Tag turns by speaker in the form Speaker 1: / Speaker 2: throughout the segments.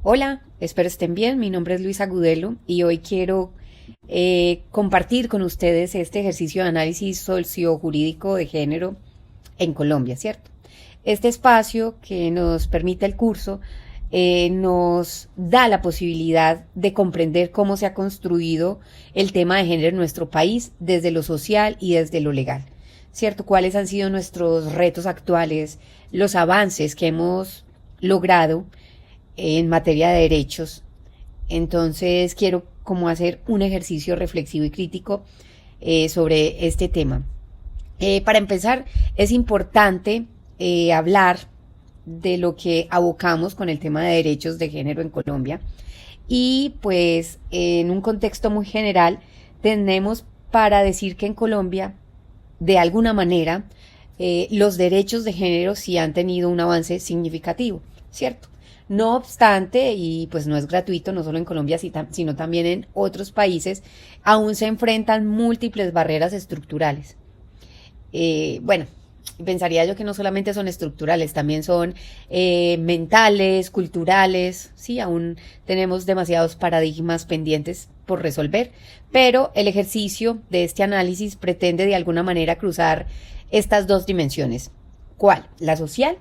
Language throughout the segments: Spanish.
Speaker 1: Hola, espero estén bien. Mi nombre es Luisa Gudelo y hoy quiero compartir con ustedes este ejercicio de análisis sociojurídico de género en Colombia, ¿cierto? Este espacio que nos permite el curso nos da la posibilidad de comprender cómo se ha construido el tema de género en nuestro país desde lo social y desde lo legal, ¿cierto? ¿Cuáles han sido nuestros retos actuales, los avances que hemos logrado en materia de derechos? Entonces quiero como hacer un ejercicio reflexivo y crítico sobre este tema. Para empezar, es importante hablar de lo que abocamos con el tema de derechos de género en Colombia. Y pues en un contexto muy general tenemos para decir que en Colombia, de alguna manera, los derechos de género sí han tenido un avance significativo, ¿cierto? No obstante, y pues no es gratuito, no solo en Colombia, sino también en otros países, aún se enfrentan múltiples barreras estructurales. Bueno, pensaría yo que no solamente son estructurales, también son mentales, culturales, sí, aún tenemos demasiados paradigmas pendientes por resolver, pero el ejercicio de este análisis pretende de alguna manera cruzar estas dos dimensiones. ¿Cuál? La social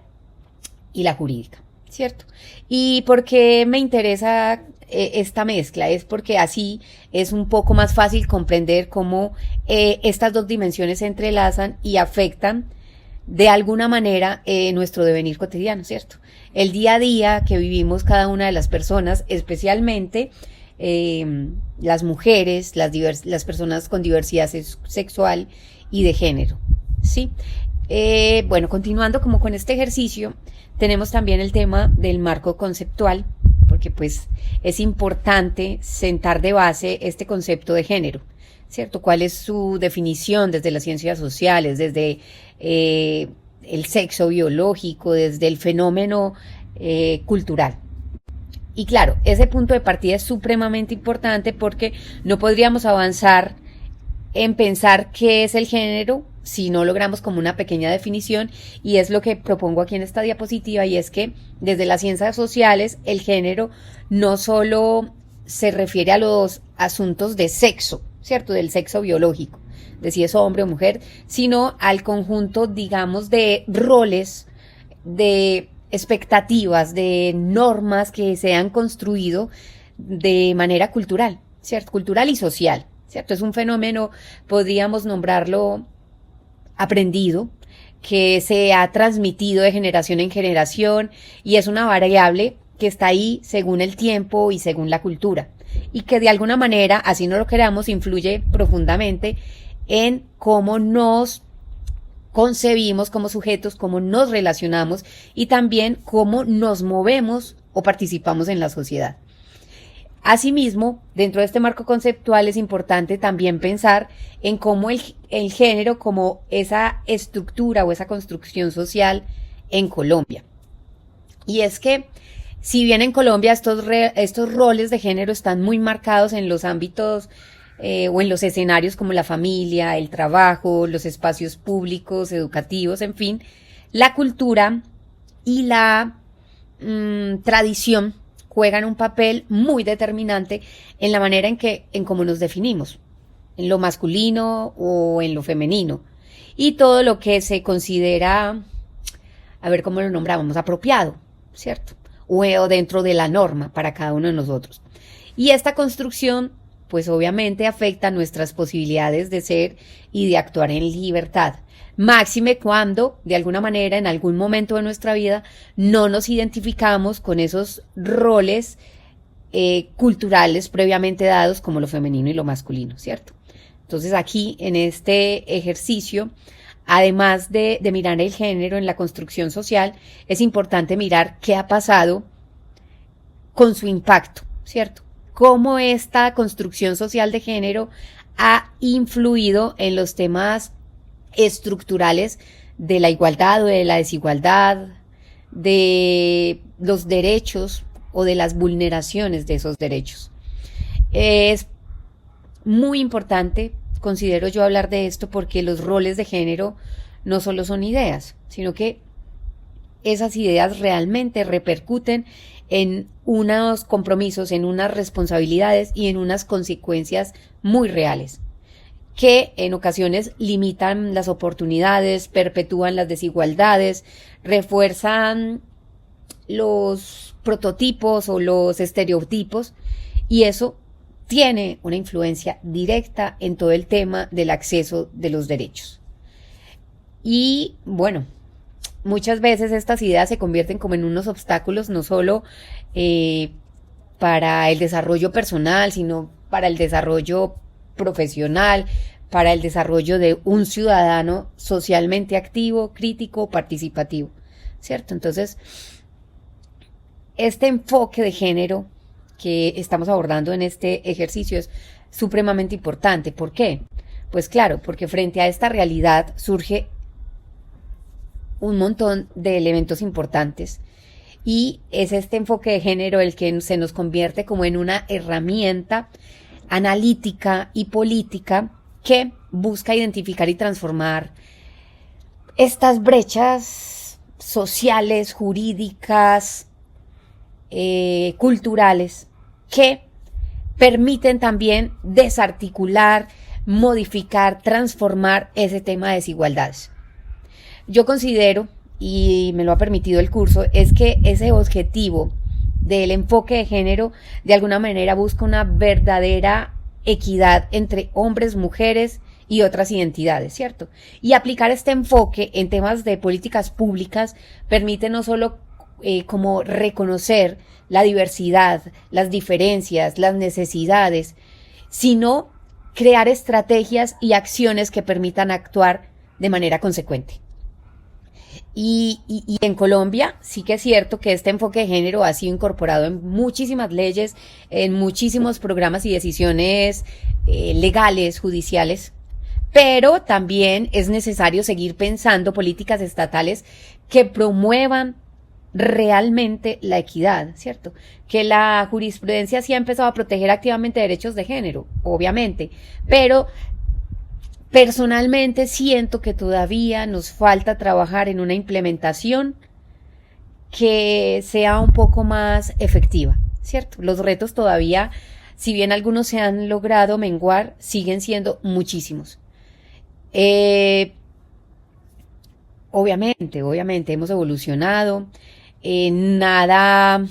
Speaker 1: y la jurídica, ¿cierto? ¿Y por qué me interesa esta mezcla? Es porque así es un poco más fácil comprender cómo estas dos dimensiones se entrelazan y afectan de alguna manera nuestro devenir cotidiano, ¿cierto? El día a día que vivimos cada una de las personas, especialmente las mujeres, las personas con diversidad sexual y de género, ¿sí? Bueno, continuando como con este ejercicio, tenemos también el tema del marco conceptual, porque pues es importante sentar de base este concepto de género, ¿cierto? ¿Cuál es su definición desde las ciencias sociales, desde el sexo biológico, desde el fenómeno cultural? Y claro, ese punto de partida es supremamente importante porque no podríamos avanzar en pensar qué es el género si no logramos como una pequeña definición, y es lo que propongo aquí en esta diapositiva, y es que desde las ciencias sociales el género no solo se refiere a los asuntos de sexo, ¿cierto? Del sexo biológico, de si es hombre o mujer, sino al conjunto, digamos, de roles, de expectativas, de normas que se han construido de manera cultural, ¿cierto? Cultural y social, ¿cierto? Es un fenómeno, podríamos nombrarlo aprendido, que se ha transmitido de generación en generación y es una variable que está ahí según el tiempo y según la cultura, y que de alguna manera, así no lo queramos, influye profundamente en cómo nos concebimos como sujetos, cómo nos relacionamos y también cómo nos movemos o participamos en la sociedad. Asimismo, dentro de este marco conceptual es importante también pensar en cómo el género como esa estructura o esa construcción social en Colombia. Y es que si bien en Colombia estos roles de género están muy marcados en los ámbitos o en los escenarios como la familia, el trabajo, los espacios públicos, educativos, en fin, la cultura y la tradición juegan un papel muy determinante en la manera en cómo nos definimos, en lo masculino o en lo femenino, y todo lo que se considera, a ver cómo lo nombramos, apropiado, ¿cierto? O dentro de la norma para cada uno de nosotros. Y esta construcción, pues obviamente afecta nuestras posibilidades de ser y de actuar en libertad. Máxime cuando, de alguna manera, en algún momento de nuestra vida, no nos identificamos con esos roles culturales previamente dados como lo femenino y lo masculino, ¿cierto? Entonces aquí, en este ejercicio, además de mirar el género en la construcción social, es importante mirar qué ha pasado con su impacto, ¿cierto? Cómo esta construcción social de género ha influido en los temas estructurales de la igualdad o de la desigualdad, de los derechos o de las vulneraciones de esos derechos. Es muy importante, considero yo, hablar de esto porque los roles de género no solo son ideas, sino que esas ideas realmente repercuten en unos compromisos, en unas responsabilidades y en unas consecuencias muy reales, que en ocasiones limitan las oportunidades, perpetúan las desigualdades, refuerzan los prototipos o los estereotipos, y eso tiene una influencia directa en todo el tema del acceso de los derechos. Y bueno, muchas veces estas ideas se convierten como en unos obstáculos, no solo para el desarrollo personal, sino para el desarrollo profesional, para el desarrollo de un ciudadano socialmente activo, crítico, participativo, ¿cierto? Entonces, este enfoque de género que estamos abordando en este ejercicio es supremamente importante. ¿Por qué? Pues claro, porque frente a esta realidad surge un montón de elementos importantes, y es este enfoque de género el que se nos convierte como en una herramienta analítica y política que busca identificar y transformar estas brechas sociales, jurídicas, culturales, que permiten también desarticular, modificar, transformar ese tema de desigualdades. Yo considero, y me lo ha permitido el curso, es que ese objetivo del enfoque de género de alguna manera busca una verdadera equidad entre hombres, mujeres y otras identidades, ¿cierto? Y aplicar este enfoque en temas de políticas públicas permite no solo como reconocer la diversidad, las diferencias, las necesidades, sino crear estrategias y acciones que permitan actuar de manera consecuente. Y en Colombia sí que es cierto que este enfoque de género ha sido incorporado en muchísimas leyes, en muchísimos programas y decisiones legales, judiciales, pero también es necesario seguir pensando políticas estatales que promuevan realmente la equidad, ¿cierto? Que la jurisprudencia sí ha empezado a proteger activamente derechos de género, obviamente, pero personalmente siento que todavía nos falta trabajar en una implementación que sea un poco más efectiva, ¿cierto? Los retos todavía, si bien algunos se han logrado menguar, siguen siendo muchísimos. Obviamente hemos evolucionado, nada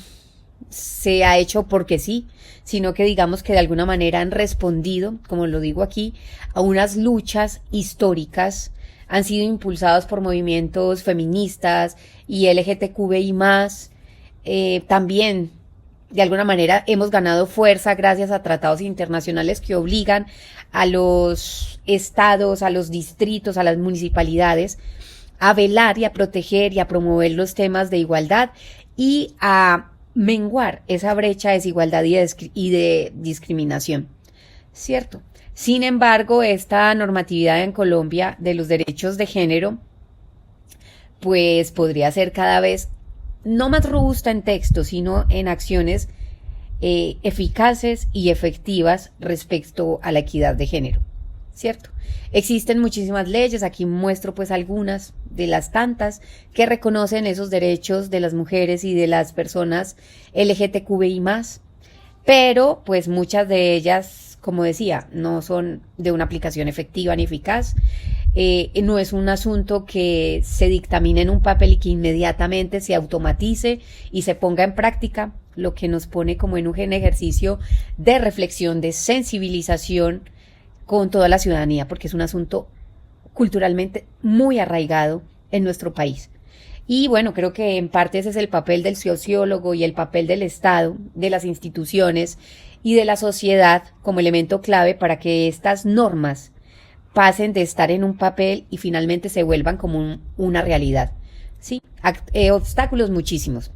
Speaker 1: se ha hecho porque sí, sino que digamos que de alguna manera han respondido, como lo digo aquí, a unas luchas históricas, han sido impulsados por movimientos feministas y LGTQI+, también de alguna manera hemos ganado fuerza gracias a tratados internacionales que obligan a los estados, a los distritos, a las municipalidades a velar y a proteger y a promover los temas de igualdad y a menguar esa brecha de desigualdad y de discriminación, ¿cierto? Sin embargo, esta normatividad en Colombia de los derechos de género, pues podría ser cada vez no más robusta en texto, sino en acciones eficaces y efectivas respecto a la equidad de género, ¿cierto? Existen muchísimas leyes, aquí muestro pues algunas de las tantas que reconocen esos derechos de las mujeres y de las personas LGTQI+, pero pues muchas de ellas, como decía, no son de una aplicación efectiva ni eficaz. No es un asunto que se dictamine en un papel y que inmediatamente se automatice y se ponga en práctica, lo que nos pone como en un ejercicio de reflexión, de sensibilización con toda la ciudadanía, porque es un asunto culturalmente muy arraigado en nuestro país. Y bueno, creo que en parte ese es el papel del sociólogo y el papel del Estado, de las instituciones y de la sociedad como elemento clave para que estas normas pasen de estar en un papel y finalmente se vuelvan como una realidad. Sí, obstáculos muchísimos.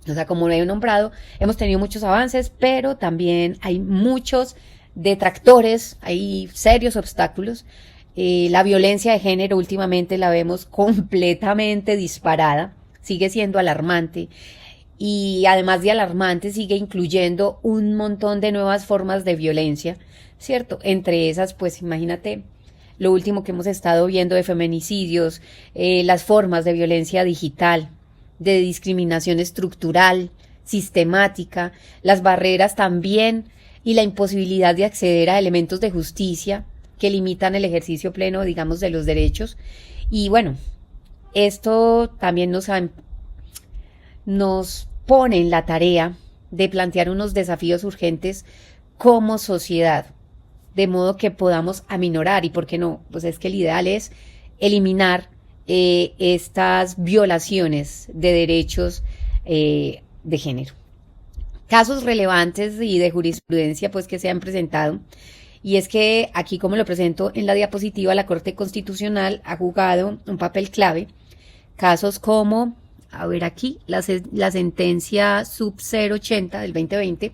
Speaker 1: O sea, como lo he nombrado, hemos tenido muchos avances, pero también hay muchos detractores, hay serios obstáculos. La violencia de género últimamente la vemos completamente disparada, sigue siendo alarmante y además de alarmante sigue incluyendo un montón de nuevas formas de violencia, ¿cierto? Entre esas, pues imagínate lo último que hemos estado viendo de feminicidios, las formas de violencia digital, de discriminación estructural, sistemática, las barreras también y la imposibilidad de acceder a elementos de justicia que limitan el ejercicio pleno, digamos, de los derechos. Y bueno, esto también nos pone en la tarea de plantear unos desafíos urgentes como sociedad, de modo que podamos aminorar, y por qué no, pues es que el ideal es eliminar estas violaciones de derechos de género. Casos relevantes y de jurisprudencia pues que se han presentado, y es que aquí, como lo presento en la diapositiva, la Corte Constitucional ha jugado un papel clave. Casos como, a ver aquí, la sentencia sub 080 del 2020,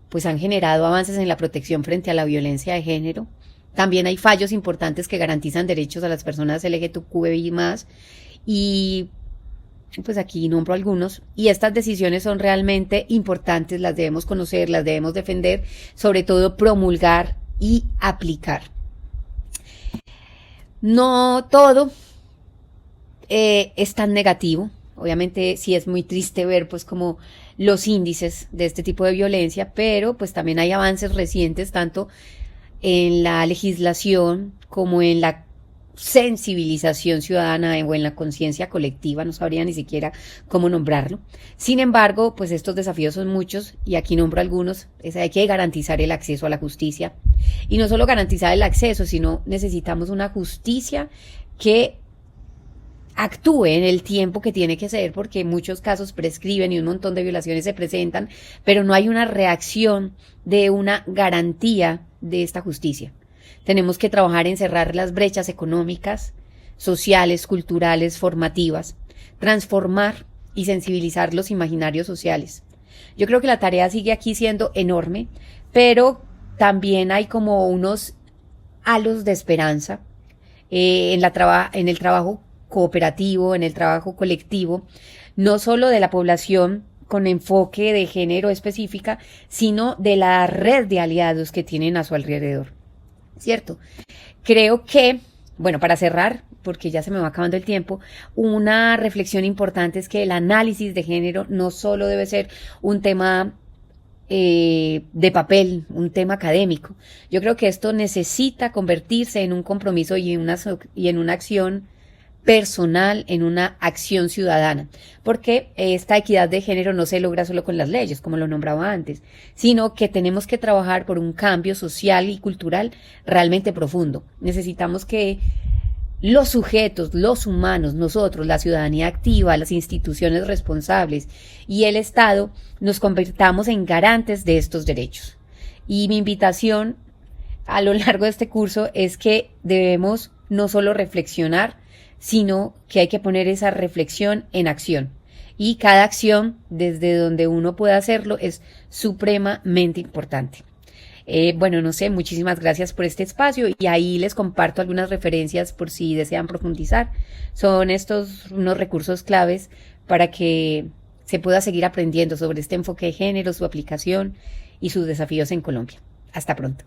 Speaker 1: pues han generado avances en la protección frente a la violencia de género. También hay fallos importantes que garantizan derechos a las personas LGTBI+, y pues aquí nombro algunos, y estas decisiones son realmente importantes, las debemos conocer, las debemos defender, sobre todo promulgar y aplicar. No todo es tan negativo. Obviamente sí es muy triste ver pues como los índices de este tipo de violencia, pero pues también hay avances recientes tanto en la legislación como en la sensibilización ciudadana o en la conciencia colectiva, no sabría ni siquiera cómo nombrarlo. Sin embargo, pues estos desafíos son muchos y aquí nombro algunos. Hay que garantizar el acceso a la justicia, y no solo garantizar el acceso, sino necesitamos una justicia que actúe en el tiempo que tiene que ser, porque muchos casos prescriben y un montón de violaciones se presentan, pero no hay una reacción de una garantía de esta justicia. Tenemos que trabajar en cerrar las brechas económicas, sociales, culturales, formativas, transformar y sensibilizar los imaginarios sociales. Yo creo que la tarea sigue aquí siendo enorme, pero también hay como unos halos de esperanza en el trabajo cooperativo, en el trabajo colectivo, no solo de la población con enfoque de género específica, sino de la red de aliados que tienen a su alrededor. ¿Cierto? Creo que, bueno, para cerrar, porque ya se me va acabando el tiempo, una reflexión importante es que el análisis de género no solo debe ser un tema de papel, un tema académico. Yo creo que esto necesita convertirse en un compromiso y en una acción personal, en una acción ciudadana, porque esta equidad de género no se logra solo con las leyes, como lo nombraba antes, sino que tenemos que trabajar por un cambio social y cultural realmente profundo. Necesitamos que los sujetos, los humanos, nosotros, la ciudadanía activa, las instituciones responsables y el Estado nos convirtamos en garantes de estos derechos. Y mi invitación a lo largo de este curso es que debemos no solo reflexionar, sino que hay que poner esa reflexión en acción. Y cada acción, desde donde uno pueda hacerlo, es supremamente importante. Bueno, no sé, muchísimas gracias por este espacio, y ahí les comparto algunas referencias por si desean profundizar. Son estos unos recursos claves para que se pueda seguir aprendiendo sobre este enfoque de género, su aplicación y sus desafíos en Colombia. Hasta pronto.